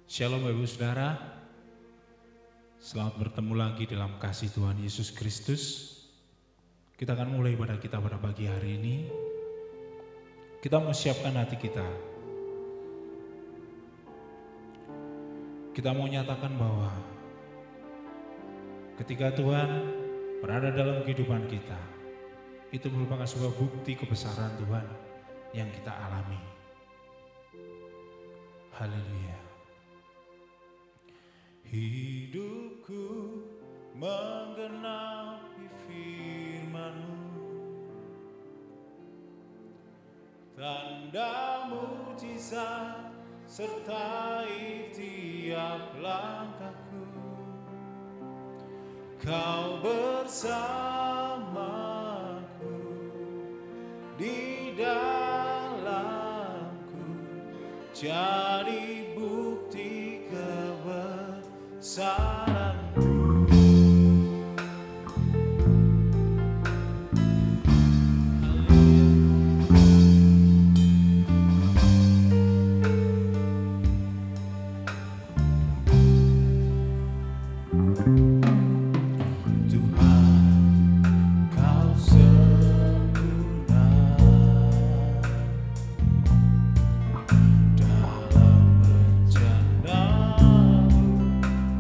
Shalom Bapak Ibu Saudara, selamat bertemu lagi dalam kasih Tuhan Yesus Kristus. Kita akan mulai pada pagi hari ini. Kita mau siapkan hati kita. Kita mau nyatakan bahwa ketika Tuhan berada dalam kehidupan kita, itu merupakan sebuah bukti kebesaran Tuhan yang kita alami. Haleluya. Hidupku menggenapi firman-Mu, tanda mujizat sertai tiap langkahku. Kau bersamaku di dalamku, jadi bukti kebesaran-Mu.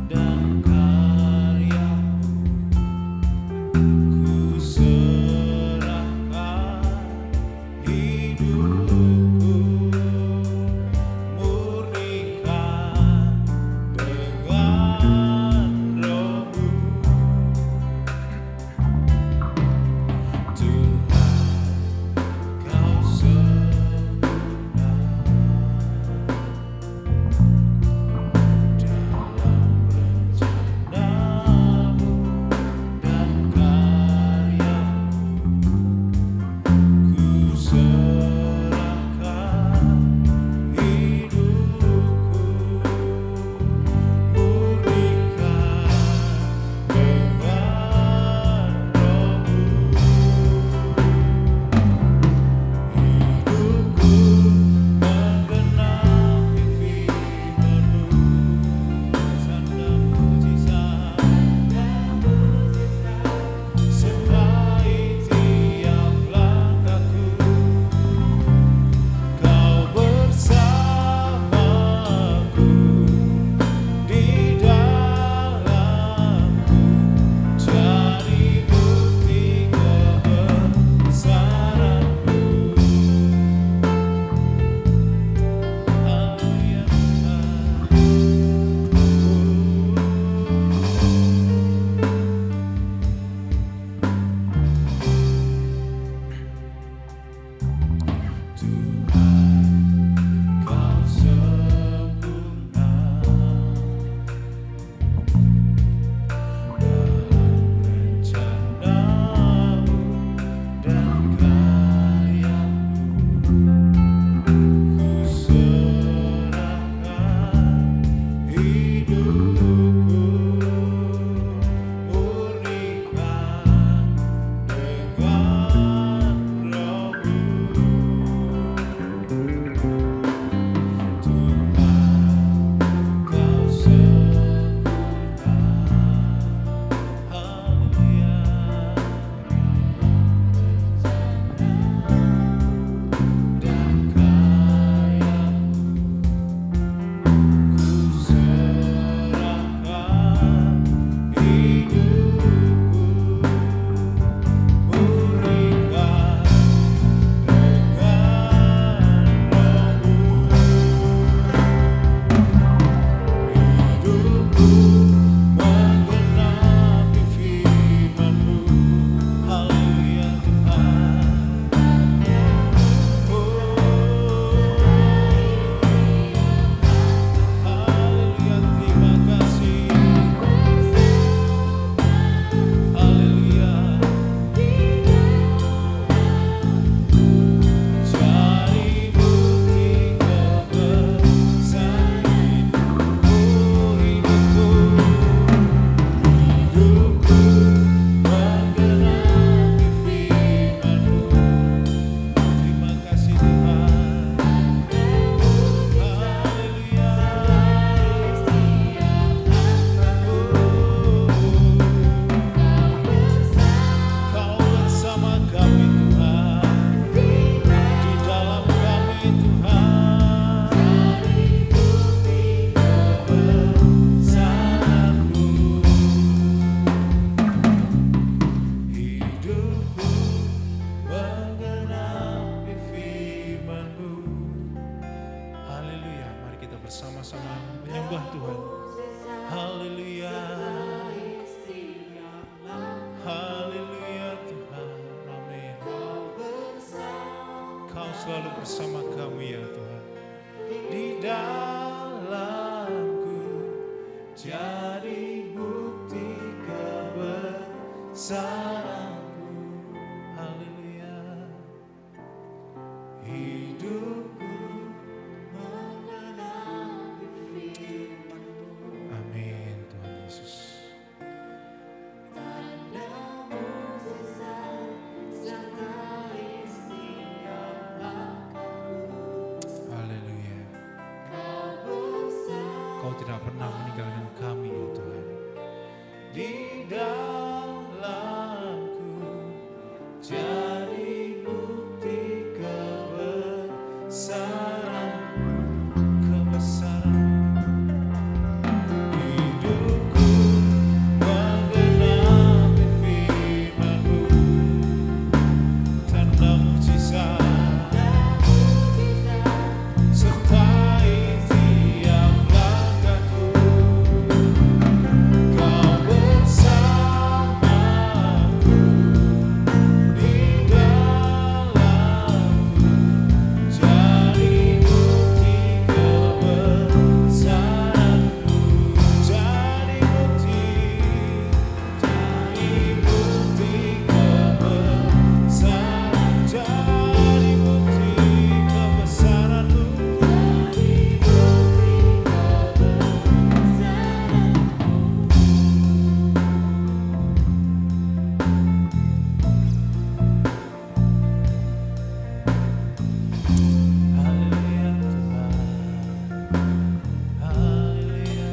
Dan bersama-sama menyembah Tuhan. Haleluya. Haleluya Tuhan. Amin. Kau selalu bersama kami ya Tuhan. Di dalamku jadi bukti kebesaranmu. Haleluya. Hidupku mengenali firman-Mu. Amin Tuhan Yesus. Tanda mukjizat serta istiadatmu. Haleluya. Kau bersama Kau tidak pernah meninggalkan kami ya Tuhan. Di dalamku jadi bukti kebesaranmu, kebesaranmu. Hidupku mengenali firman-Mu. Tanda mukjizat sertai tiap langkahku. Kau bersamaku di dalamku jadi bukti kebesaranmu. Jadi bukti kebesaran. Jadi bukti kebesaranmu. Haleluya Tuhan. Haleluya.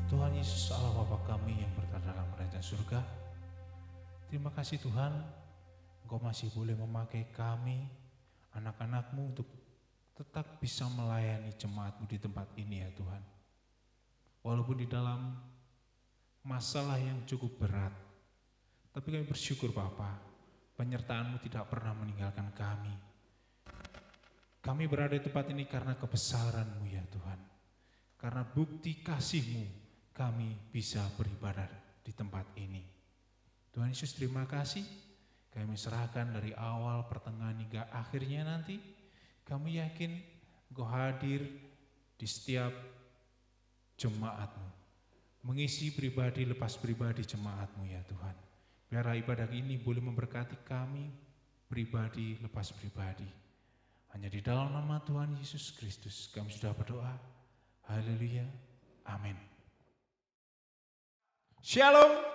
Tuhan Yesus Allah Bapa kami yang berada dalam kerajaan surga. Terima kasih Tuhan, Engkau masih boleh memakai kami, anak-anak-Mu untuk tetap bisa melayani jemaat-Mu di tempat ini ya Tuhan. Walaupun di dalam masalah yang cukup berat, tapi kami bersyukur Bapa, penyertaan-Mu tidak pernah meninggalkan kami. Kami berada di tempat ini karena kebesaran-Mu ya Tuhan. Karena bukti kasih-Mu kami bisa beribadah di tempat ini. Tuhan Yesus terima kasih. Kami serahkan dari awal, pertengahan hingga akhirnya nanti. Kami yakin Engkau hadir di setiap jemaat-Mu. Mengisi pribadi lepas pribadi jemaat-Mu ya Tuhan. Biar ibadah ini boleh memberkati kami pribadi lepas pribadi. Hanya di dalam nama Tuhan Yesus Kristus kami sudah berdoa. Haleluya. Amin. Shalom.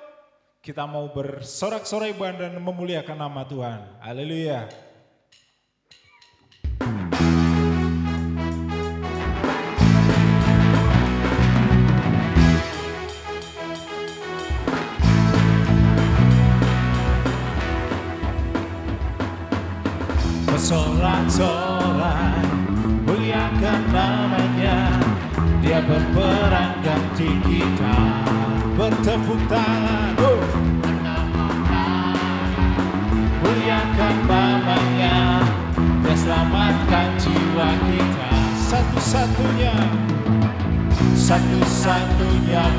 Kita mau bersorak-sorai dan memuliakan nama Tuhan. Haleluya. Bersorak-sorai, muliakan namanya. Dia berperang ganti kita. Bertepuk tangan, muliakan namanya. Dia selamatkan jiwa kita. Satu-satunya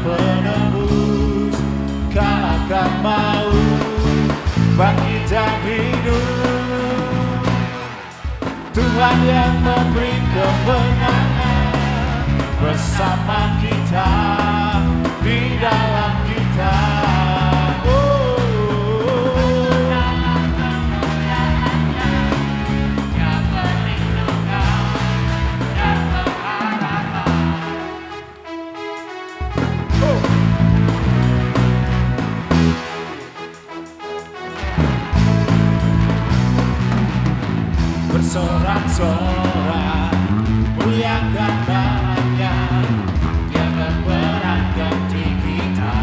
penebus kalahkan maut, bangkit dan hidup. Tuhan yang memberi kemenangan bersama kita, di dalam kita. Bersorak-sorai, muliakan namanya. Dia berperang ganti kita.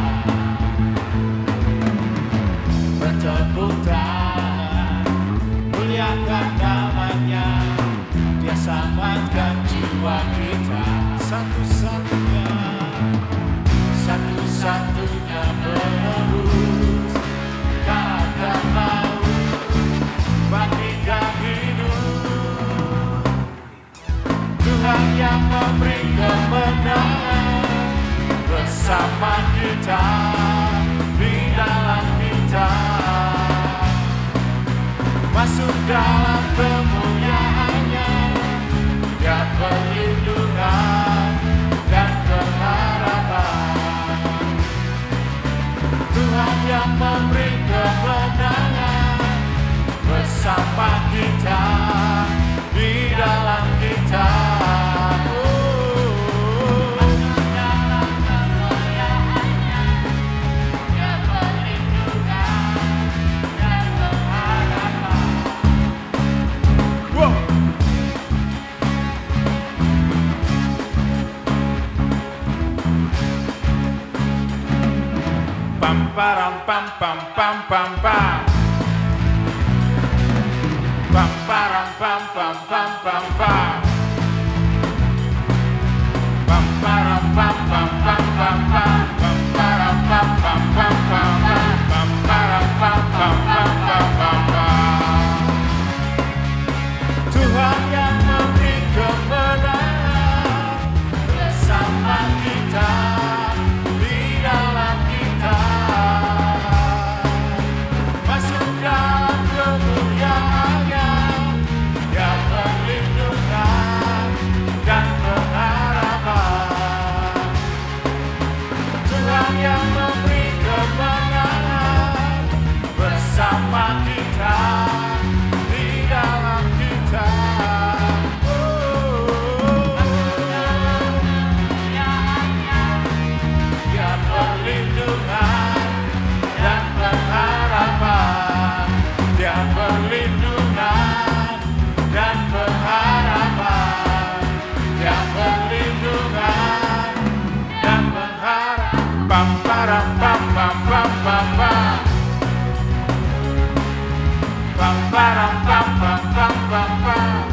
Bertepuk tangan, muliakan namanya. Dia selamatkan jiwa kita. Satu-satunya penebus kalahkan maut, bangkitkan hidup. yang memberi kemenangan bersama kita, di dalam kita. Masuk dalam kemuliaan-Nya, Dia perlindungan dan pengharapan. Tuhan yang memberi kemenangan bersama kita, di dalam kita. Pam param pam pam pam pam pam. Pam param pam pam pam pam pam. Pam param pam pam pam pam pam. Pam param pam pam pam pam pam. Pam param pam pam pam pam pam pam. Tuhan yang memberi kemenangan bersama kita, di dalam kita. Masuk dalam kemuliaan-Nya, Dia perlindungan dan pengharapan. Tuhan yang memberi kemenangan bersama kita, di dalam kita. Dia perlindungan dan pengharapan. Dia perlindungan dan pengharapan. Dia perlindungan dan pengharapan. Pam param pam pam pam pam pam. Pam param pam pam pam pam pam.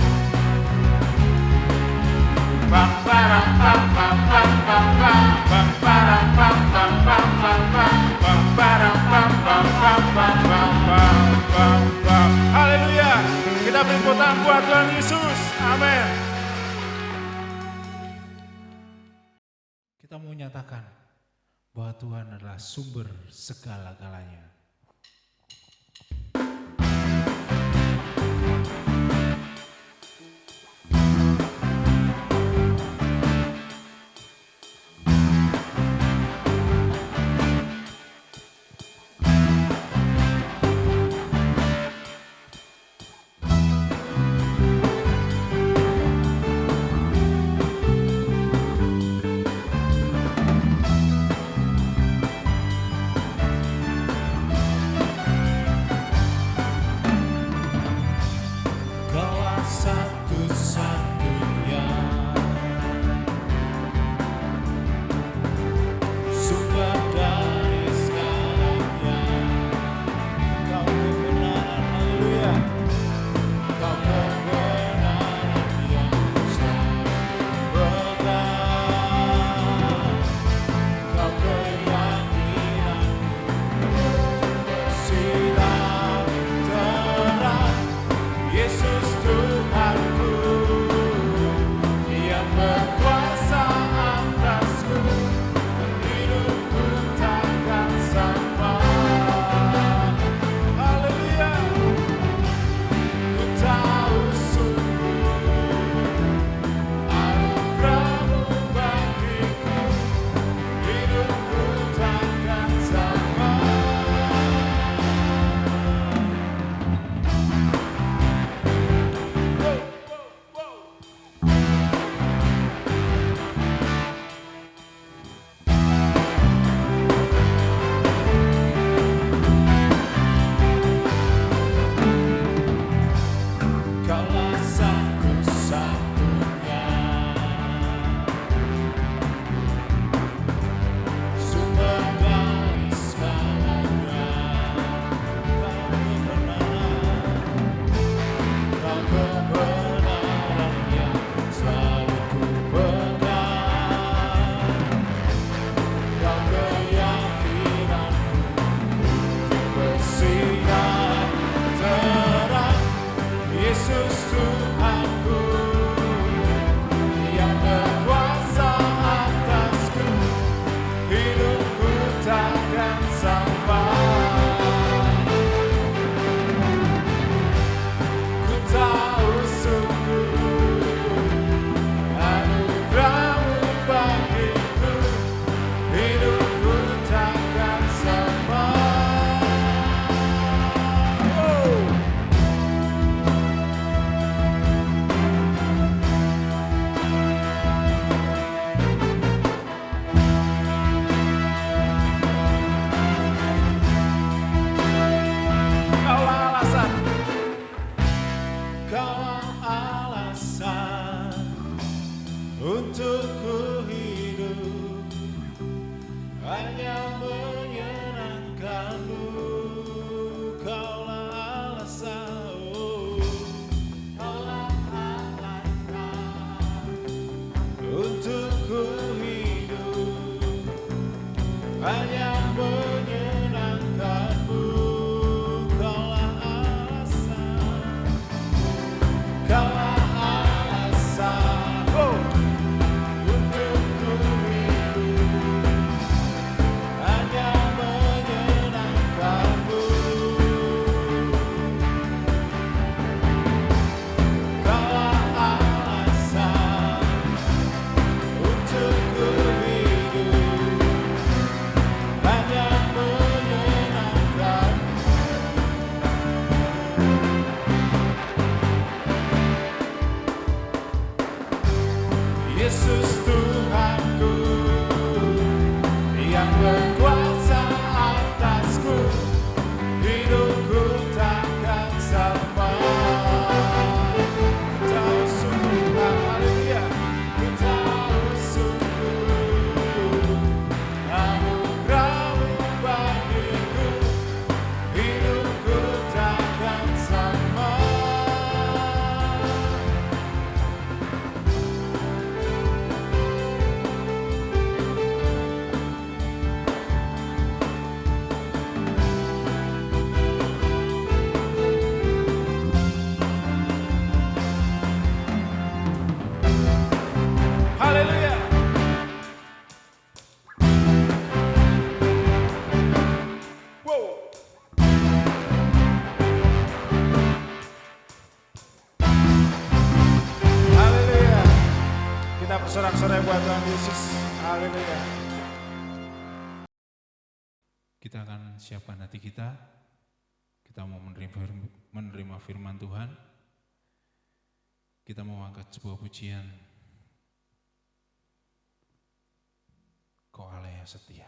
Pam param pam pam pam pam pam. Pam param pam pam pam pam pam. Pam param pam pam pam pam pam pam pam pam. Haleluya. Kita beri tepuk tangan buat Tuhan Yesus. Amin. Kita mau menyatakan bahwa Tuhan adalah sumber segala-galanya. Untukku hidup hanya menyenangkanmu. Kaulah alasan, kaulah alasan. Untukku hidup hanya menyenangkanmu. Kaulah alasan, kaulah alasan. Untukku hidup hanya menyenangkanmu. Kaulah alasan. Untukku hidup hanya menyenangkan. Yesus Tuhanku yang berkuasa atasku, hidupku takkan sama. Ku tahu sungguh, haleluya, ku tahu sungguh anugerah-Mu bagiku, hidupku takkan sama. Haleluya. Wow. Haleluya. Kita bersorak-sorai buat Tuhan Yesus. Haleluya. Kita akan siapkan hati kita. Kita mau menerima firman Tuhan. Kita mau angkat sebuah pujian. Kau Allah yang setia.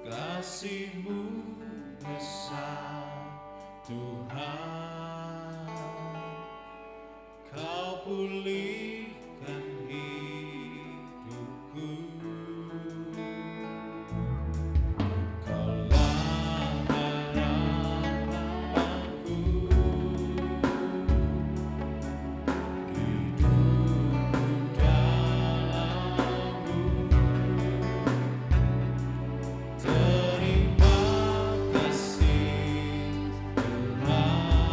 Kasih-Mu besar Tuhan, Kau pulihkan hidupku. Kaulah harapanku, hidupku dalam-Mu. Terima kasih Tuhan.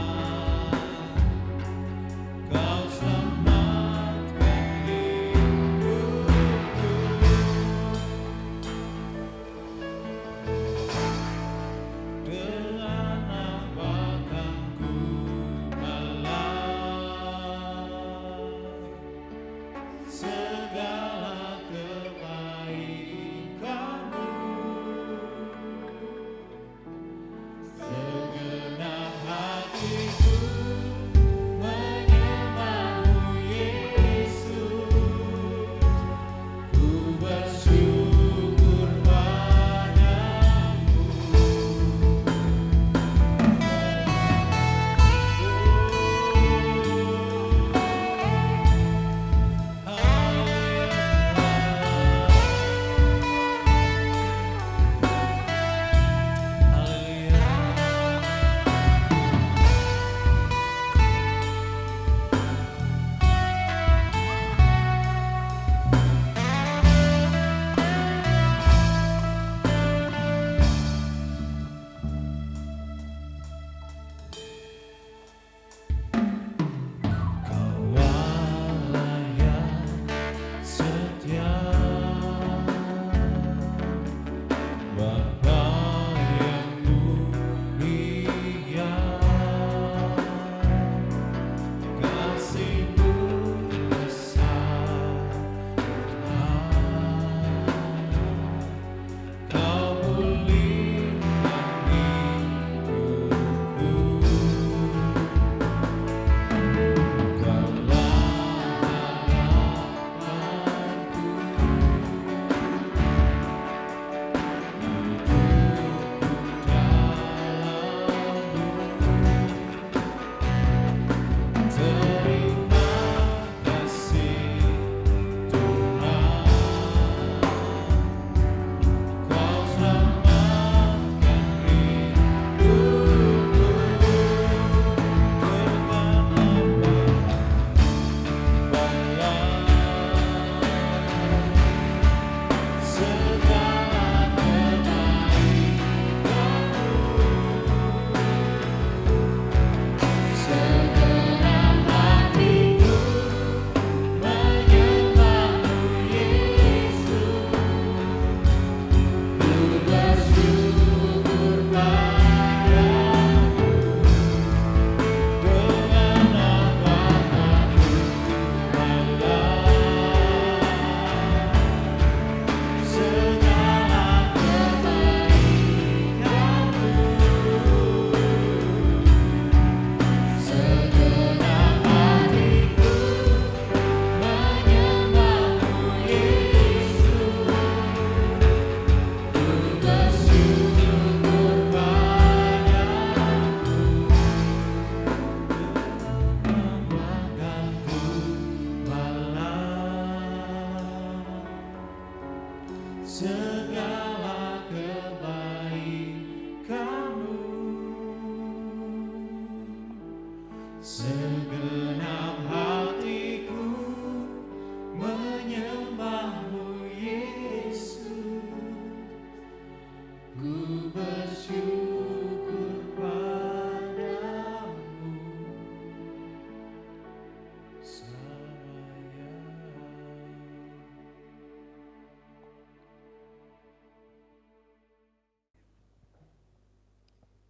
Segenap hatiku menyembahmu Yesus, ku bersyukur padamu.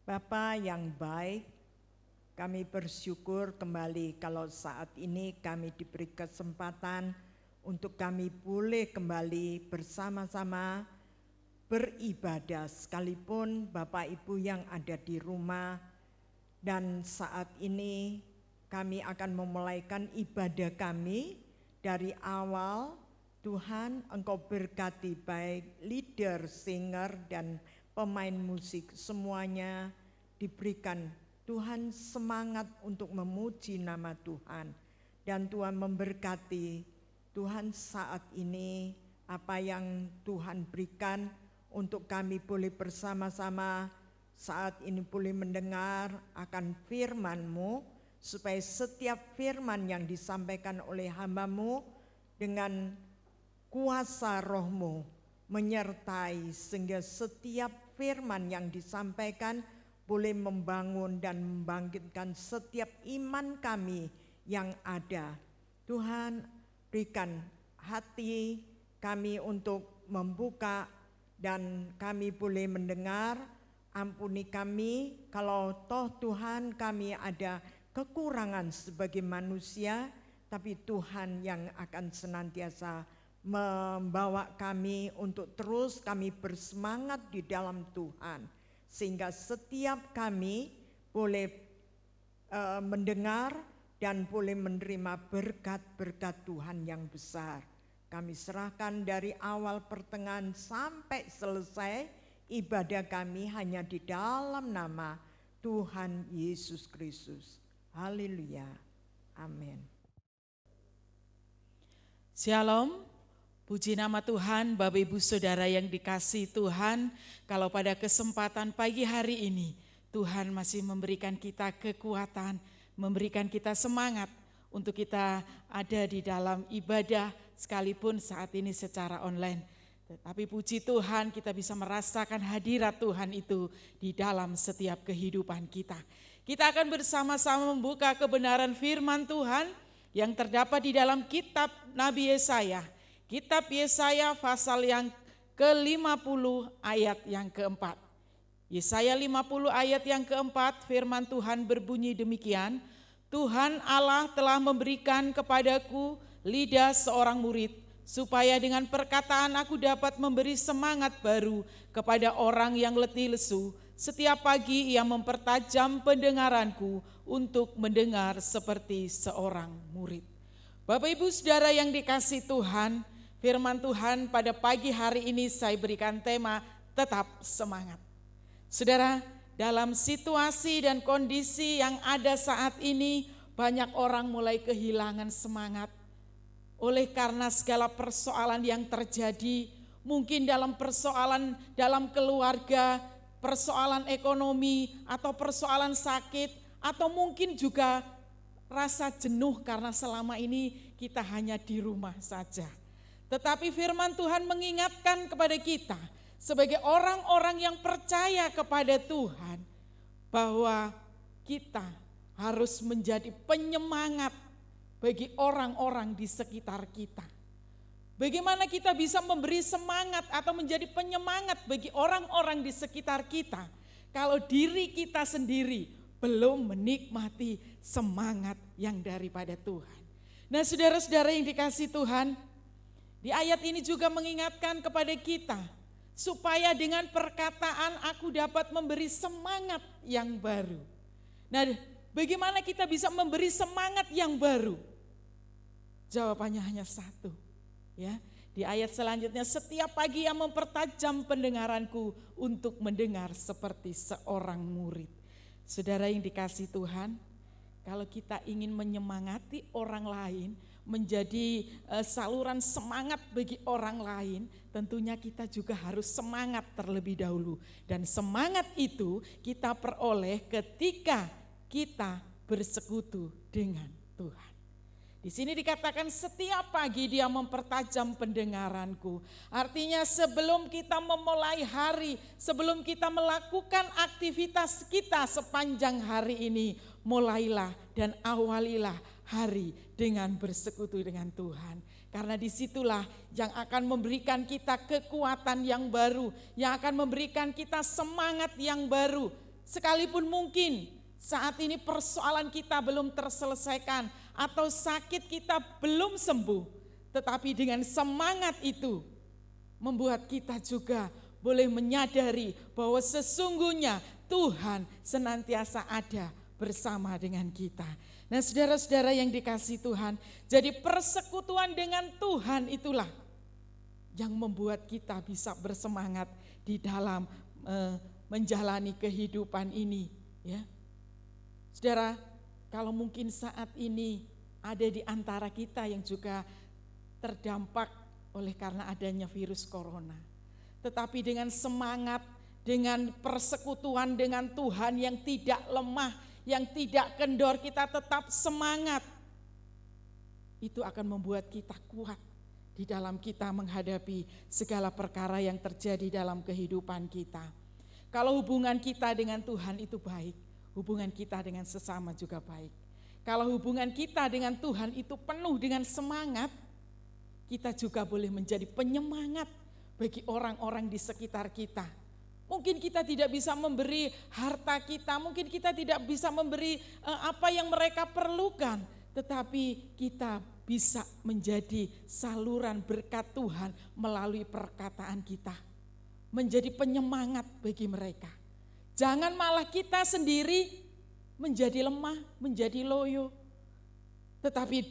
Bapa yang baik, kami bersyukur kembali kalau saat ini kami diberi kesempatan untuk kami boleh kembali bersama-sama beribadah, sekalipun Bapak Ibu yang ada di rumah. Dan saat ini kami akan memulaikan ibadah kami dari awal. Tuhan, Engkau berkati baik leader, singer, dan pemain musik, semuanya diberikan Tuhan semangat untuk memuji nama Tuhan. Dan Tuhan memberkati Tuhan saat ini apa yang Tuhan berikan untuk kami boleh bersama-sama saat ini boleh mendengar akan firman-Mu, supaya setiap firman yang disampaikan oleh hamba-Mu dengan kuasa Roh-Mu menyertai, sehingga setiap firman yang disampaikan boleh membangun dan membangkitkan setiap iman kami yang ada. Tuhan, berikan hati kami untuk membuka dan kami boleh mendengar. Ampuni kami kalau toh Tuhan kami ada kekurangan sebagai manusia, tapi Tuhan yang akan senantiasa membawa kami untuk terus kami bersemangat di dalam Tuhan, sehingga setiap kami boleh mendengar dan boleh menerima berkat-berkat Tuhan yang besar. Kami serahkan dari awal pertengahan sampai selesai ibadah kami hanya di dalam nama Tuhan Yesus Kristus. Haleluya. Amin. Shalom. Puji nama Tuhan, Bapak Ibu Saudara yang dikasihi Tuhan. Kalau pada kesempatan pagi hari ini Tuhan masih memberikan kita kekuatan, memberikan kita semangat untuk kita ada di dalam ibadah sekalipun saat ini secara online. Tetapi puji Tuhan kita bisa merasakan hadirat Tuhan itu di dalam setiap kehidupan kita. Kita akan bersama-sama membuka kebenaran firman Tuhan yang terdapat di dalam kitab Nabi Yesaya. Kitab Yesaya pasal yang ke-50 ayat yang keempat. Yesaya 50 ayat yang keempat, firman Tuhan berbunyi demikian. Tuhan Allah telah memberikan kepadaku lidah seorang murid, supaya dengan perkataan aku dapat memberi semangat baru kepada orang yang letih lesu. Setiap pagi ia mempertajam pendengaranku untuk mendengar seperti seorang murid. Bapak Ibu Saudara yang dikasihi Tuhan, firman Tuhan pada pagi hari ini saya berikan tema tetap semangat. Saudara, dalam situasi dan kondisi yang ada saat ini, banyak orang mulai kehilangan semangat. Oleh karena segala persoalan yang terjadi, mungkin dalam persoalan dalam keluarga, persoalan ekonomi, atau persoalan sakit, atau mungkin juga rasa jenuh karena selama ini kita hanya di rumah saja. Tetapi firman Tuhan mengingatkan kepada kita sebagai orang-orang yang percaya kepada Tuhan bahwa kita harus menjadi penyemangat bagi orang-orang di sekitar kita. Bagaimana kita bisa memberi semangat atau menjadi penyemangat bagi orang-orang di sekitar kita kalau diri kita sendiri belum menikmati semangat yang daripada Tuhan. Nah, saudara-saudara yang dikasihi Tuhan, di ayat ini juga mengingatkan kepada kita supaya dengan perkataan aku dapat memberi semangat yang baru. Nah, bagaimana kita bisa memberi semangat yang baru? Jawabannya hanya satu. Ya, di ayat selanjutnya, setiap pagi ia mempertajam pendengaranku untuk mendengar seperti seorang murid. Saudara yang dikasihi Tuhan, kalau kita ingin menyemangati orang lain, menjadi saluran semangat bagi orang lain, tentunya kita juga harus semangat terlebih dahulu. Dan semangat itu kita peroleh ketika kita bersekutu dengan Tuhan. Di sini dikatakan setiap pagi dia mempertajam pendengaranku. Artinya sebelum kita memulai hari, sebelum kita melakukan aktivitas kita sepanjang hari ini, mulailah dan awalilah hari dengan bersekutu dengan Tuhan. Karena disitulah yang akan memberikan kita kekuatan yang baru, yang akan memberikan kita semangat yang baru. Sekalipun mungkin saat ini persoalan kita belum terselesaikan atau sakit kita belum sembuh, tetapi dengan semangat itu membuat kita juga boleh menyadari bahwa sesungguhnya Tuhan senantiasa ada bersama dengan kita. Nah, saudara-saudara yang dikasihi Tuhan, jadi persekutuan dengan Tuhan itulah yang membuat kita bisa bersemangat di dalam menjalani kehidupan ini, ya. Saudara, kalau mungkin saat ini ada di antara kita yang juga terdampak oleh karena adanya virus corona. Tetapi dengan semangat, dengan persekutuan dengan Tuhan yang tidak lemah, yang tidak kendor, kita tetap semangat. Itu akan membuat kita kuat di dalam kita menghadapi segala perkara yang terjadi dalam kehidupan kita. Kalau hubungan kita dengan Tuhan itu baik, hubungan kita dengan sesama juga baik. Kalau hubungan kita dengan Tuhan itu penuh dengan semangat, kita juga boleh menjadi penyemangat bagi orang-orang di sekitar kita. Mungkin kita tidak bisa memberi harta kita, mungkin kita tidak bisa memberi apa yang mereka perlukan, tetapi kita bisa menjadi saluran berkat Tuhan melalui perkataan kita. Menjadi penyemangat bagi mereka. Jangan malah kita sendiri menjadi lemah, menjadi loyo. Tetapi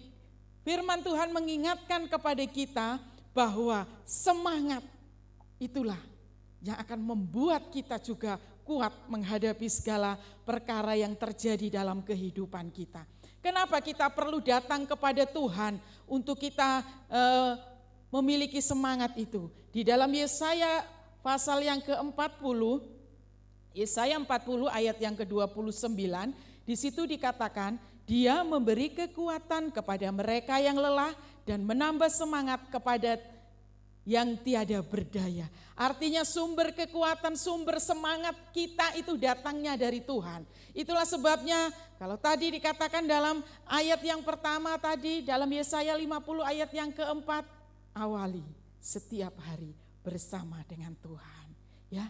firman Tuhan mengingatkan kepada kita bahwa semangat itulah yang akan membuat kita juga kuat menghadapi segala perkara yang terjadi dalam kehidupan kita. Kenapa kita perlu datang kepada Tuhan untuk kita memiliki semangat itu? Di dalam Yesaya pasal yang ke-40, Yesaya 40 ayat yang ke-29, di situ dikatakan, Dia memberi kekuatan kepada mereka yang lelah dan menambah semangat kepada yang tiada berdaya. Artinya sumber kekuatan, sumber semangat kita itu datangnya dari Tuhan. Itulah sebabnya kalau tadi dikatakan dalam ayat yang pertama tadi, dalam Yesaya 50 ayat yang keempat, awali setiap hari bersama dengan Tuhan. Ya.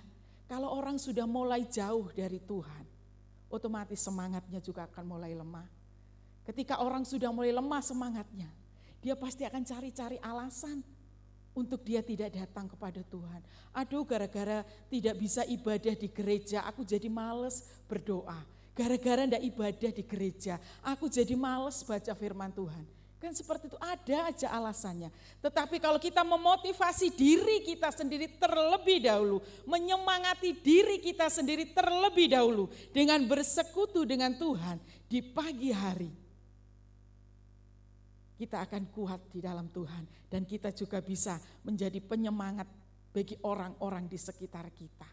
Kalau orang sudah mulai jauh dari Tuhan, otomatis semangatnya juga akan mulai lemah. Ketika orang sudah mulai lemah semangatnya, dia pasti akan cari-cari alasan untuk dia tidak datang kepada Tuhan. Aduh, gara-gara tidak bisa ibadah di gereja, aku jadi males berdoa. Gara-gara tidak ibadah di gereja, aku jadi males baca firman Tuhan. Kan seperti itu, ada aja alasannya. Tetapi kalau kita memotivasi diri kita sendiri terlebih dahulu, menyemangati diri kita sendiri terlebih dahulu dengan bersekutu dengan Tuhan di pagi hari, kita akan kuat di dalam Tuhan dan kita juga bisa menjadi penyemangat bagi orang-orang di sekitar kita.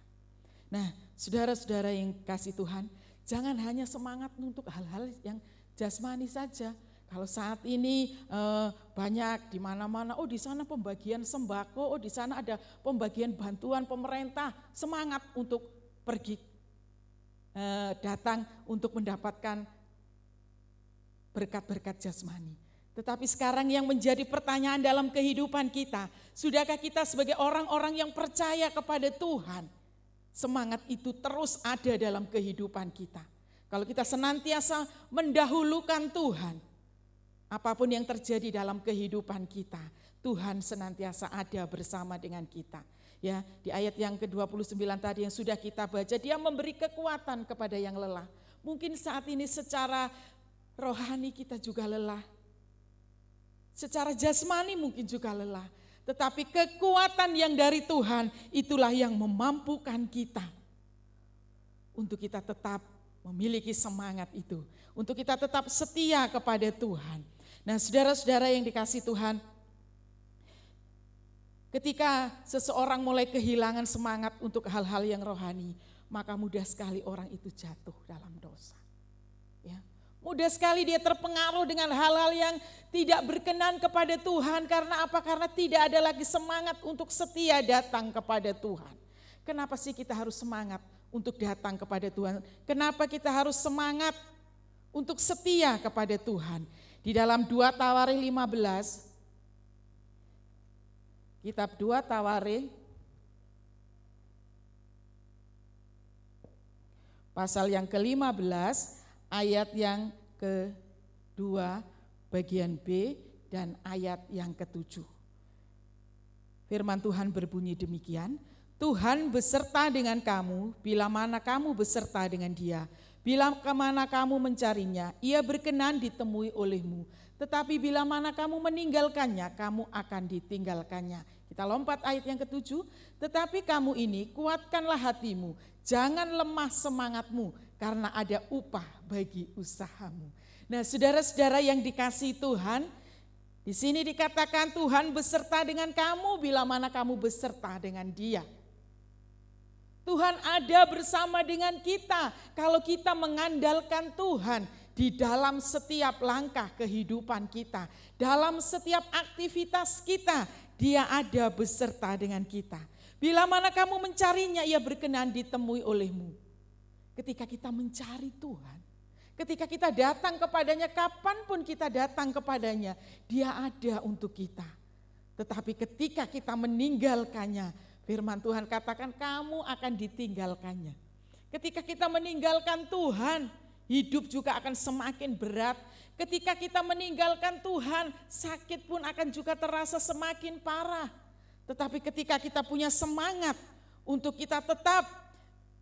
Nah, saudara-saudara yang kasih Tuhan, jangan hanya semangat untuk hal-hal yang jasmani saja. Kalau saat ini banyak di mana-mana, oh di sana pembagian sembako, oh di sana ada pembagian bantuan pemerintah, semangat untuk pergi datang untuk mendapatkan berkat-berkat jasmani. Tetapi sekarang yang menjadi pertanyaan dalam kehidupan kita, sudahkah kita sebagai orang-orang yang percaya kepada Tuhan, semangat itu terus ada dalam kehidupan kita. Kalau kita senantiasa mendahulukan Tuhan, apapun yang terjadi dalam kehidupan kita, Tuhan senantiasa ada bersama dengan kita. Ya, di ayat yang ke-29 tadi yang sudah kita baca, Dia memberi kekuatan kepada yang lelah. Mungkin saat ini secara rohani kita juga lelah. Secara jasmani mungkin juga lelah. Tetapi kekuatan yang dari Tuhan itulah yang memampukan kita untuk kita tetap memiliki semangat itu. Untuk kita tetap setia kepada Tuhan. Nah, saudara-saudara yang dikasih Tuhan, ketika seseorang mulai kehilangan semangat untuk hal-hal yang rohani, maka mudah sekali orang itu jatuh dalam dosa. Ya, Mudah sekali dia terpengaruh dengan hal-hal yang tidak berkenan kepada Tuhan. Karena apa? Karena tidak ada lagi semangat untuk setia datang kepada Tuhan. Kenapa sih kita harus semangat untuk datang kepada Tuhan? Kenapa kita harus semangat untuk setia kepada Tuhan? Di dalam 2 Tawarikh 15, kitab 2 Tawarikh, pasal yang ke-15, ayat yang ke-2 bagian B dan ayat yang ke-7. Firman Tuhan berbunyi demikian, Tuhan beserta dengan kamu bila mana kamu beserta dengan Dia. Bila kemana kamu mencarinya, Ia berkenan ditemui olehmu. Tetapi bila mana kamu meninggalkannya, kamu akan ditinggalkannya. Kita lompat ayat yang ke-7, tetapi kamu ini kuatkanlah hatimu, jangan lemah semangatmu, karena ada upah bagi usahamu. Nah, saudara-saudara yang dikasihi Tuhan, di sini dikatakan Tuhan beserta dengan kamu bila mana kamu beserta dengan Dia. Tuhan ada bersama dengan kita kalau kita mengandalkan Tuhan di dalam setiap langkah kehidupan kita, dalam setiap aktivitas kita, Dia ada beserta dengan kita. Bila mana kamu mencarinya, Ia berkenan ditemui olehmu. Ketika kita mencari Tuhan, ketika kita datang kepadanya, kapanpun kita datang kepadanya, Dia ada untuk kita. Tetapi ketika kita meninggalkannya, firman Tuhan katakan kamu akan ditinggalkannya. Ketika kita meninggalkan Tuhan, hidup juga akan semakin berat. Ketika kita meninggalkan Tuhan, sakit pun akan juga terasa semakin parah. Tetapi ketika kita punya semangat untuk kita tetap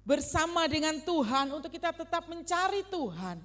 bersama dengan Tuhan, untuk kita tetap mencari Tuhan,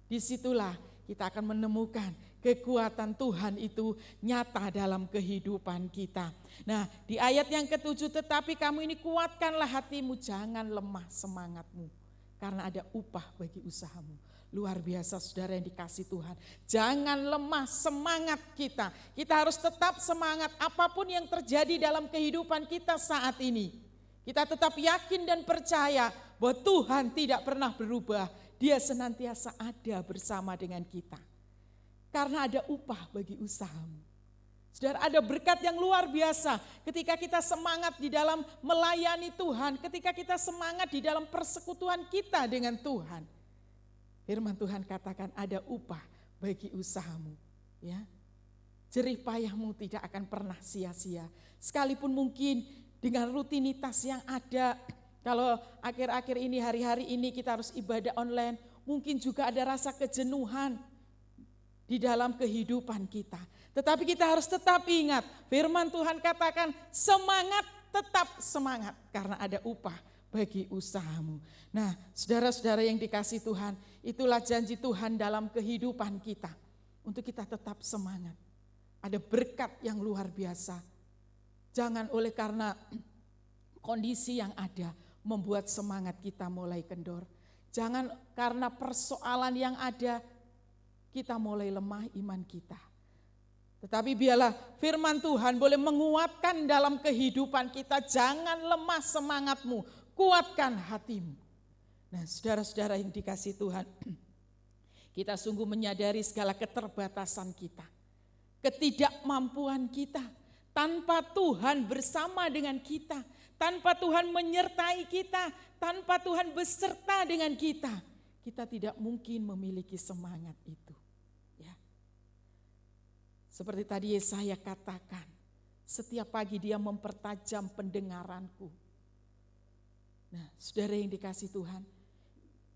disitulah kita akan menemukan kekuatan Tuhan itu nyata dalam kehidupan kita. Nah, di ayat yang ke-7, tetapi kamu ini kuatkanlah hatimu, jangan lemah semangatmu, karena ada upah bagi usahamu. Luar biasa saudara yang dikasihi Tuhan. Jangan lemah semangat kita. Kita harus tetap semangat apapun yang terjadi dalam kehidupan kita saat ini. Kita tetap yakin dan percaya bahwa Tuhan tidak pernah berubah. Dia senantiasa ada bersama dengan kita. Karena ada upah bagi usahamu. Saudara, ada berkat yang luar biasa ketika kita semangat di dalam melayani Tuhan, ketika kita semangat di dalam persekutuan kita dengan Tuhan. Firman Tuhan katakan ada upah bagi usahamu. Ya, jerih payahmu tidak akan pernah sia-sia. Sekalipun mungkin dengan rutinitas yang ada, kalau akhir-akhir ini, hari-hari ini kita harus ibadah online, mungkin juga ada rasa kejenuhan di dalam kehidupan kita. Tetapi kita harus tetap ingat, firman Tuhan katakan semangat, tetap semangat karena ada upah bagi usahamu. Nah, saudara-saudara yang dikasihi Tuhan, itulah janji Tuhan dalam kehidupan kita. Untuk kita tetap semangat. Ada berkat yang luar biasa. Jangan oleh karena kondisi yang ada membuat semangat kita mulai kendor. Jangan karena persoalan yang ada kita mulai lemah iman kita. Tetapi biarlah firman Tuhan boleh menguatkan dalam kehidupan kita. Jangan lemah semangatmu, kuatkan hatimu. Nah, saudara-saudara yang dikasihi Tuhan, kita sungguh menyadari segala keterbatasan kita, ketidakmampuan kita. Tanpa Tuhan bersama dengan kita, tanpa Tuhan menyertai kita, tanpa Tuhan beserta dengan kita, kita tidak mungkin memiliki semangat itu. Ya. Seperti tadi Yesaya katakan, setiap pagi Dia mempertajam pendengaranku. Nah, saudara yang dikasihi Tuhan,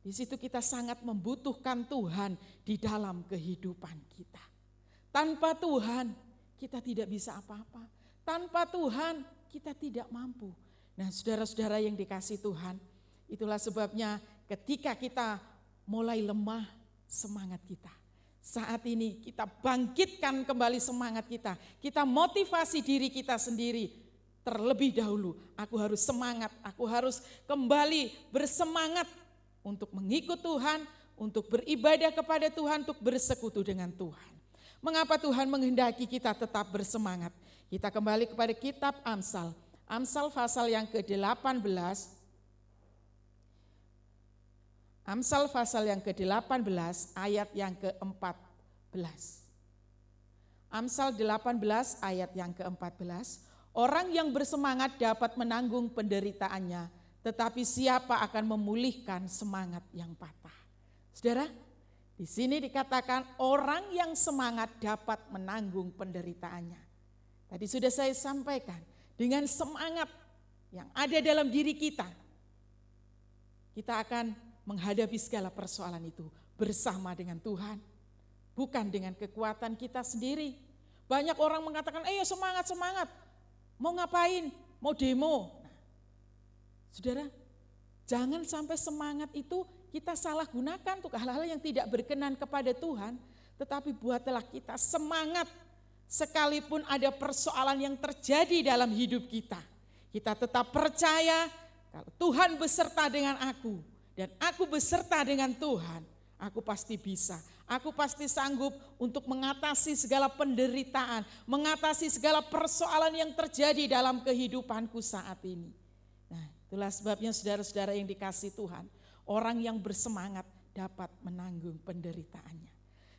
di situ kita sangat membutuhkan Tuhan di dalam kehidupan kita. Tanpa Tuhan kita tidak bisa apa-apa. Tanpa Tuhan kita tidak mampu. Nah, saudara-saudara yang dikasihi Tuhan, itulah sebabnya ketika kita mulai lemah semangat kita. Saat ini kita bangkitkan kembali semangat kita. Kita motivasi diri kita sendiri. Terlebih dahulu aku harus semangat, aku harus kembali bersemangat untuk mengikut Tuhan, untuk beribadah kepada Tuhan, untuk bersekutu dengan Tuhan. Mengapa Tuhan menghendaki kita tetap bersemangat? Kita kembali kepada kitab Amsal. Amsal pasal yang ke-18, Amsal pasal yang ke-18 ayat yang ke-14. Amsal 18 ayat yang ke-14. Orang yang bersemangat dapat menanggung penderitaannya, tetapi siapa akan memulihkan semangat yang patah? Saudara, di sini dikatakan orang yang semangat dapat menanggung penderitaannya. Tadi sudah saya sampaikan, dengan semangat yang ada dalam diri kita akan menghadapi segala persoalan itu bersama dengan Tuhan, bukan dengan kekuatan kita sendiri. Banyak orang mengatakan, ayo semangat, mau ngapain, mau demo. Nah, saudara, jangan sampai semangat itu kita salah gunakan untuk hal-hal yang tidak berkenan kepada Tuhan, tetapi buatlah kita semangat sekalipun ada persoalan yang terjadi dalam hidup kita. Kita tetap percaya kalau Tuhan beserta dengan aku dan aku beserta dengan Tuhan, aku pasti bisa. Aku pasti sanggup untuk mengatasi segala penderitaan, mengatasi segala persoalan yang terjadi dalam kehidupanku saat ini. Nah, itulah sebabnya saudara-saudara yang dikasihi Tuhan, orang yang bersemangat dapat menanggung penderitaannya.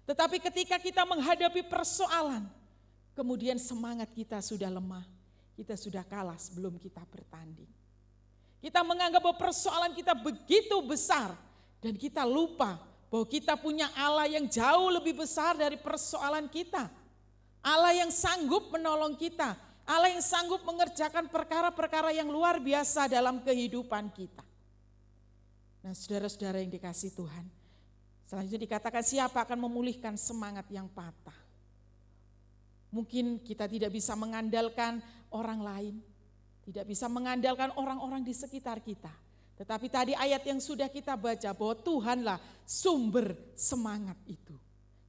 Tetapi ketika kita menghadapi persoalan, kemudian semangat kita sudah lemah, kita sudah kalah sebelum kita bertanding. Kita menganggap bahwa persoalan kita begitu besar dan kita lupa bahwa kita punya Allah yang jauh lebih besar dari persoalan kita. Allah yang sanggup menolong kita. Allah yang sanggup mengerjakan perkara-perkara yang luar biasa dalam kehidupan kita. Nah, saudara-saudara yang dikasihi Tuhan, selanjutnya dikatakan siapa akan memulihkan semangat yang patah. Mungkin kita tidak bisa mengandalkan orang lain, tidak bisa mengandalkan orang-orang di sekitar kita. Tetapi tadi ayat yang sudah kita baca bahwa Tuhanlah sumber semangat itu.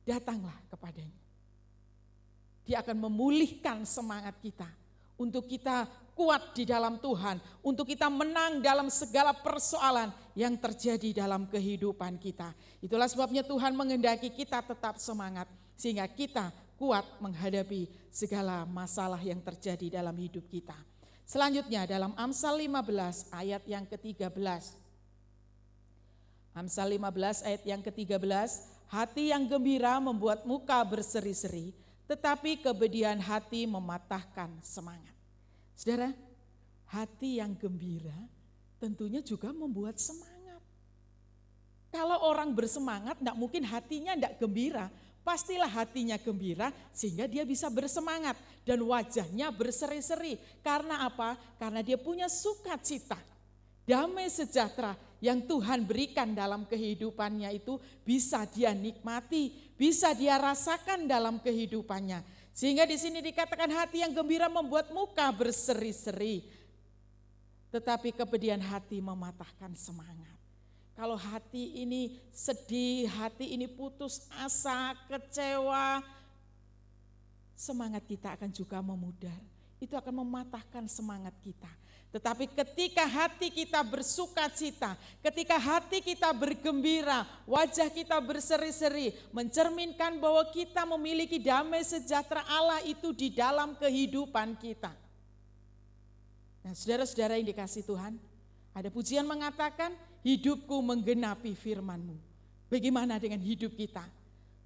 Datanglah kepadanya. Dia akan memulihkan semangat kita. Untuk kita kuat di dalam Tuhan. Untuk kita menang dalam segala persoalan yang terjadi dalam kehidupan kita. Itulah sebabnya Tuhan menghendaki kita tetap semangat. Sehingga kita kuat menghadapi segala masalah yang terjadi dalam hidup kita. Selanjutnya dalam Amsal 15 ayat yang ke-13. Amsal 15 ayat yang ke-13, hati yang gembira membuat muka berseri-seri, tetapi kebedian hati mematahkan semangat. Saudara, hati yang gembira tentunya juga membuat semangat. Kalau orang bersemangat, tidak mungkin hatinya tidak gembira. Pastilah hatinya gembira sehingga dia bisa bersemangat dan wajahnya berseri-seri. Karena apa? Karena dia punya sukacita, damai sejahtera yang Tuhan berikan dalam kehidupannya itu bisa dia nikmati, bisa dia rasakan dalam kehidupannya. Sehingga di sini dikatakan hati yang gembira membuat muka berseri-seri, tetapi kepedihan hati mematahkan semangat. Kalau hati ini sedih, hati ini putus asa, kecewa, semangat kita akan juga memudar. Itu akan mematahkan semangat kita. Tetapi ketika hati kita bersukacita, ketika hati kita bergembira, wajah kita berseri-seri, mencerminkan bahwa kita memiliki damai sejahtera Allah itu di dalam kehidupan kita. Nah, saudara-saudara yang dikasihi Tuhan, ada pujian mengatakan, hidupku menggenapi firman-Mu. Bagaimana dengan hidup kita?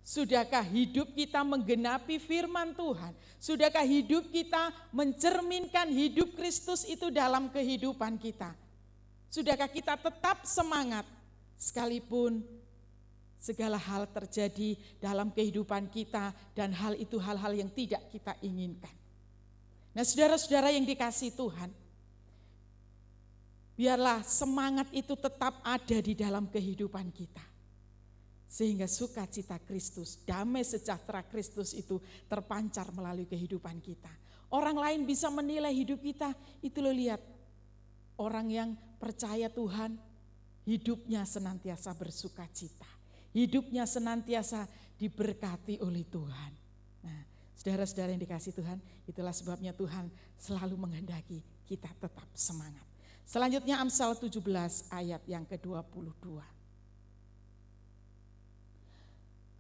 Sudahkah hidup kita menggenapi firman Tuhan? Sudahkah hidup kita mencerminkan hidup Kristus itu dalam kehidupan kita? Sudahkah kita tetap semangat sekalipun segala hal terjadi dalam kehidupan kita dan hal itu hal-hal yang tidak kita inginkan? Nah, saudara-saudara yang dikasihi Tuhan, biarlah semangat itu tetap ada di dalam kehidupan kita. Sehingga sukacita Kristus, damai sejahtera Kristus itu terpancar melalui kehidupan kita. Orang lain bisa menilai hidup kita, itu lo lihat. Orang yang percaya Tuhan, hidupnya senantiasa bersukacita. Hidupnya senantiasa diberkati oleh Tuhan. Nah, saudara-saudara yang dikasihi Tuhan, itulah sebabnya Tuhan selalu menghendaki kita tetap semangat. Selanjutnya Amsal 17 ayat yang ke-22.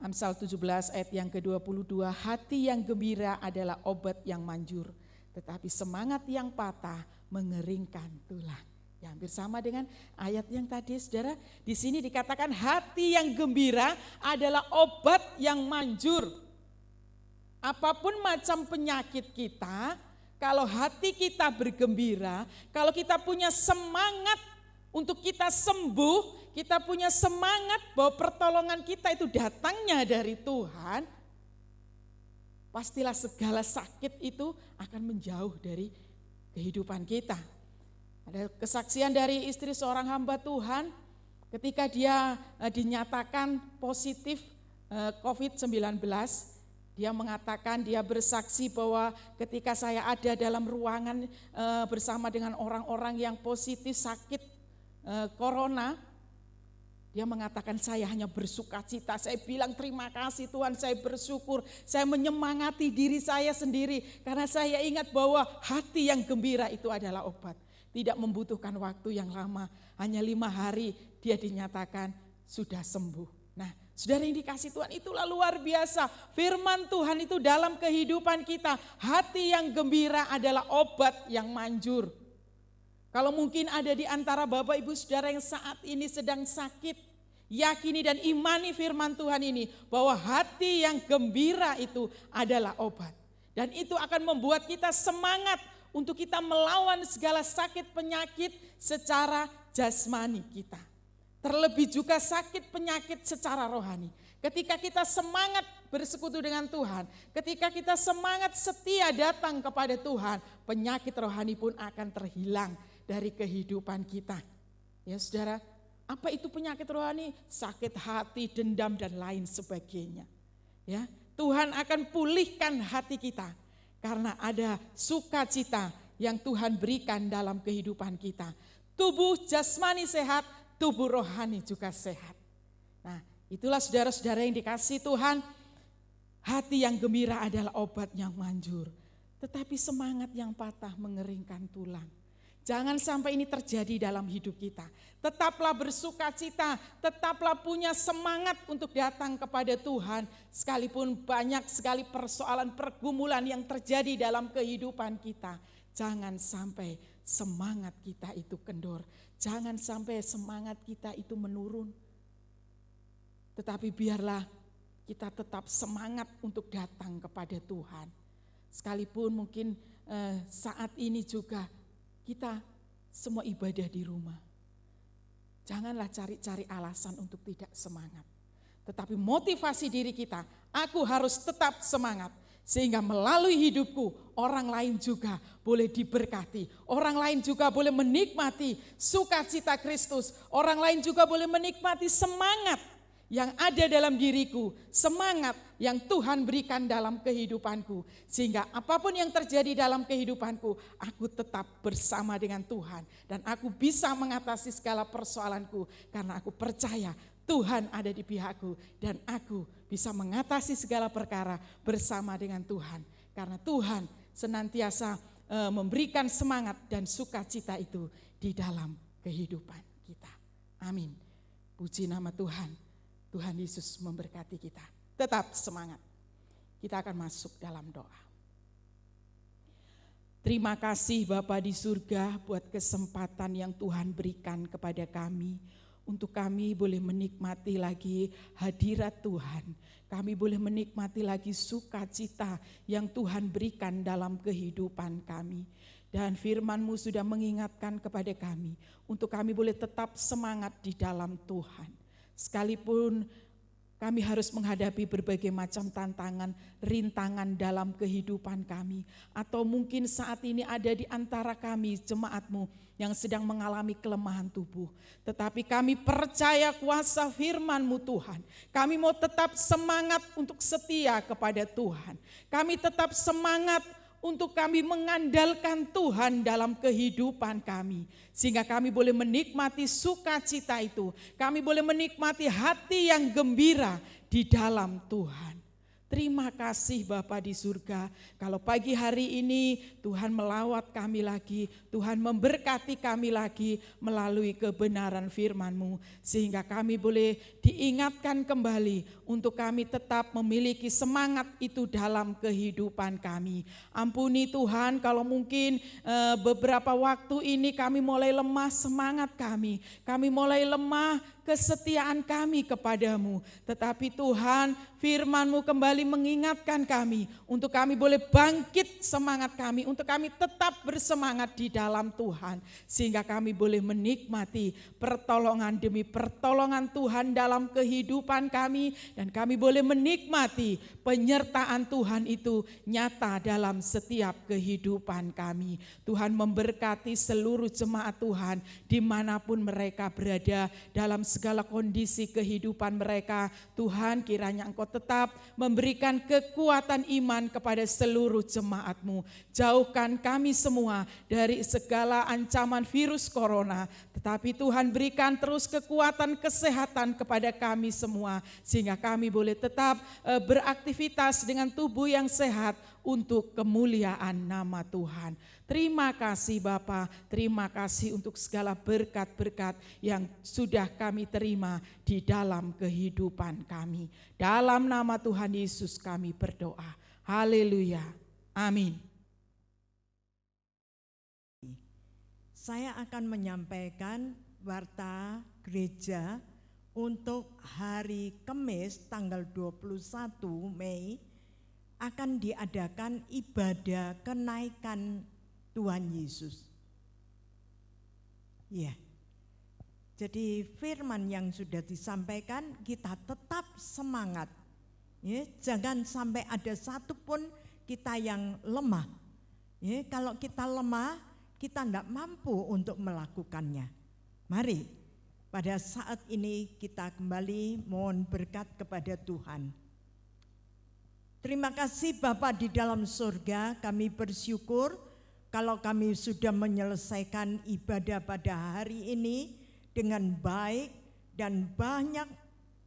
Amsal 17 ayat yang ke-22, hati yang gembira adalah obat yang manjur, tetapi semangat yang patah mengeringkan tulang. Ya, hampir sama dengan ayat yang tadi, saudara. Di sini dikatakan hati yang gembira adalah obat yang manjur. Apapun macam penyakit kita, kalau hati kita bergembira, kalau kita punya semangat untuk kita sembuh, kita punya semangat bahwa pertolongan kita itu datangnya dari Tuhan, pastilah segala sakit itu akan menjauh dari kehidupan kita. Ada kesaksian dari istri seorang hamba Tuhan ketika dia dinyatakan positif COVID-19. Dia mengatakan, dia bersaksi bahwa ketika saya ada dalam ruangan bersama dengan orang-orang yang positif sakit corona, dia mengatakan saya hanya bersukacita, saya bilang terima kasih Tuhan, saya bersyukur, saya menyemangati diri saya sendiri karena saya ingat bahwa hati yang gembira itu adalah obat. Tidak membutuhkan waktu yang lama, hanya 5 hari dia dinyatakan sudah sembuh. Nah, saudara yang dikasih Tuhan, itulah luar biasa. Firman Tuhan itu dalam kehidupan kita, hati yang gembira adalah obat yang manjur. Kalau mungkin ada di antara Bapak Ibu Saudara yang saat ini sedang sakit, yakini dan imani firman Tuhan ini bahwa hati yang gembira itu adalah obat. Dan itu akan membuat kita semangat untuk kita melawan segala sakit penyakit secara jasmani kita. Terlebih juga sakit penyakit secara rohani. Ketika kita semangat bersekutu dengan Tuhan, ketika kita semangat setia datang kepada Tuhan, penyakit rohani pun akan terhilang dari kehidupan kita. Ya saudara, apa itu penyakit rohani? Sakit hati, dendam dan lain sebagainya. Ya, Tuhan akan pulihkan hati kita karena ada sukacita yang Tuhan berikan dalam kehidupan kita. Tubuh jasmani sehat, tubuh rohani juga sehat. Nah, itulah saudara-saudara yang dikasih Tuhan, hati yang gembira adalah obat yang manjur. Tetapi semangat yang patah mengeringkan tulang. Jangan sampai ini terjadi dalam hidup kita. Tetaplah bersukacita, tetaplah punya semangat untuk datang kepada Tuhan. Sekalipun banyak sekali persoalan pergumulan yang terjadi dalam kehidupan kita. Jangan sampai semangat kita itu kendor. Jangan sampai semangat kita itu menurun. Tetapi biarlah kita tetap semangat untuk datang kepada Tuhan. Sekalipun mungkin saat ini juga kita semua ibadah di rumah. Janganlah cari-cari alasan untuk tidak semangat. Tetapi motivasi diri kita, aku harus tetap semangat. Sehingga melalui hidupku orang lain juga boleh diberkati. Orang lain juga boleh menikmati sukacita Kristus. Orang lain juga boleh menikmati semangat yang ada dalam diriku, semangat yang Tuhan berikan dalam kehidupanku. Sehingga apapun yang terjadi dalam kehidupanku, aku tetap bersama dengan Tuhan. Dan aku bisa mengatasi segala persoalanku karena aku percaya Tuhan ada di pihakku. Dan aku bisa mengatasi segala perkara bersama dengan Tuhan. Karena Tuhan senantiasa memberikan semangat dan sukacita itu di dalam kehidupan kita. Amin. Puji nama Tuhan. Tuhan Yesus memberkati kita. Tetap semangat. Kita akan masuk dalam doa. Terima kasih Bapa di surga buat kesempatan yang Tuhan berikan kepada kami. Untuk kami boleh menikmati lagi hadirat Tuhan. Kami boleh menikmati lagi sukacita yang Tuhan berikan dalam kehidupan kami. Dan firman-Mu sudah mengingatkan kepada kami. Untuk kami boleh tetap semangat di dalam Tuhan. Sekalipun kami harus menghadapi berbagai macam tantangan, rintangan dalam kehidupan kami. Atau mungkin saat ini ada di antara kami jemaat-Mu yang sedang mengalami kelemahan tubuh. Tetapi kami percaya kuasa firman-Mu Tuhan. Kami mau tetap semangat untuk setia kepada Tuhan. Kami tetap semangat untuk kami mengandalkan Tuhan dalam kehidupan kami. Sehingga kami boleh menikmati sukacita itu. Kami boleh menikmati hati yang gembira di dalam Tuhan. Terima kasih Bapa di surga. Kalau pagi hari ini Tuhan melawat kami lagi, Tuhan memberkati kami lagi melalui kebenaran firman-Mu. Sehingga kami boleh diingatkan kembali untuk kami tetap memiliki semangat itu dalam kehidupan kami. Ampuni Tuhan kalau mungkin beberapa waktu ini kami mulai lemah semangat kami mulai lemah kesetiaan kami kepadamu. Tetapi Tuhan, firman-Mu kembali mengingatkan kami untuk kami boleh bangkit semangat kami, untuk kami tetap bersemangat di dalam Tuhan. Sehingga kami boleh menikmati pertolongan demi pertolongan Tuhan dalam kehidupan kami, dan kami boleh menikmati penyertaan Tuhan itu nyata dalam setiap kehidupan kami. Tuhan memberkati seluruh jemaat Tuhan dimanapun mereka berada dalam segala kondisi kehidupan mereka. Tuhan, kiranya Engkau tetap memberikan kekuatan iman kepada seluruh jemaat-Mu. Jauhkan kami semua dari segala ancaman virus corona, tetapi Tuhan berikan terus kekuatan kesehatan kepada kami semua, sehingga kami boleh tetap beraktivitas dengan tubuh yang sehat untuk kemuliaan nama Tuhan. Terima kasih Bapa, terima kasih untuk segala berkat-berkat yang sudah kami terima di dalam kehidupan kami. Dalam nama Tuhan Yesus kami berdoa. Haleluya. Amin. Saya akan menyampaikan warta gereja untuk hari Kamis tanggal 21 Mei akan diadakan ibadah kenaikan Tuhan Yesus. Ya. Jadi firman yang sudah disampaikan kita tetap semangat. Ya, jangan sampai ada satupun kita yang lemah. Ya, kalau kita lemah, kita tidak mampu untuk melakukannya. Mari pada saat ini kita kembali mohon berkat kepada Tuhan. Terima kasih Bapa di dalam surga, kami bersyukur kalau kami sudah menyelesaikan ibadah pada hari ini dengan baik dan banyak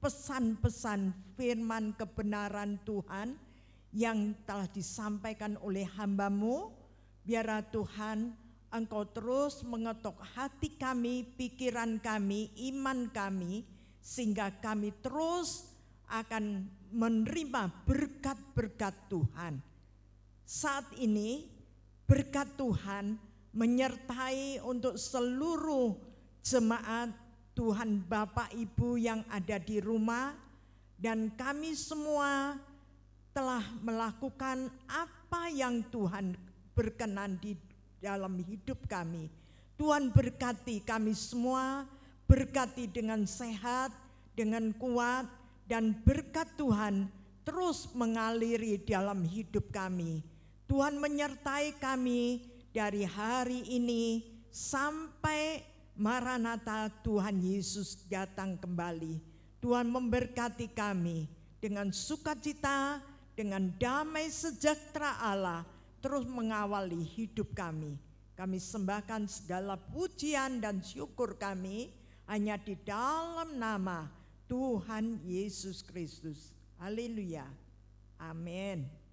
pesan-pesan firman kebenaran Tuhan yang telah disampaikan oleh hamba-Mu. Biarlah Tuhan Engkau terus mengetuk hati kami, pikiran kami, iman kami, sehingga kami terus akan menerima berkat-berkat Tuhan. Saat ini berkat Tuhan menyertai untuk seluruh jemaat Tuhan Bapak Ibu yang ada di rumah, dan kami semua telah melakukan apa yang Tuhan berkenan di dalam hidup kami. Tuhan berkati kami semua, berkati dengan sehat, dengan kuat, dan berkat Tuhan terus mengaliri dalam hidup kami. Tuhan menyertai kami dari hari ini sampai Maranatha Tuhan Yesus datang kembali. Tuhan memberkati kami dengan sukacita, dengan damai sejahtera Allah terus mengawali hidup kami. Kami sembahkan segala pujian dan syukur kami hanya di dalam nama Tuhan Yesus Kristus. Haleluya. Amin.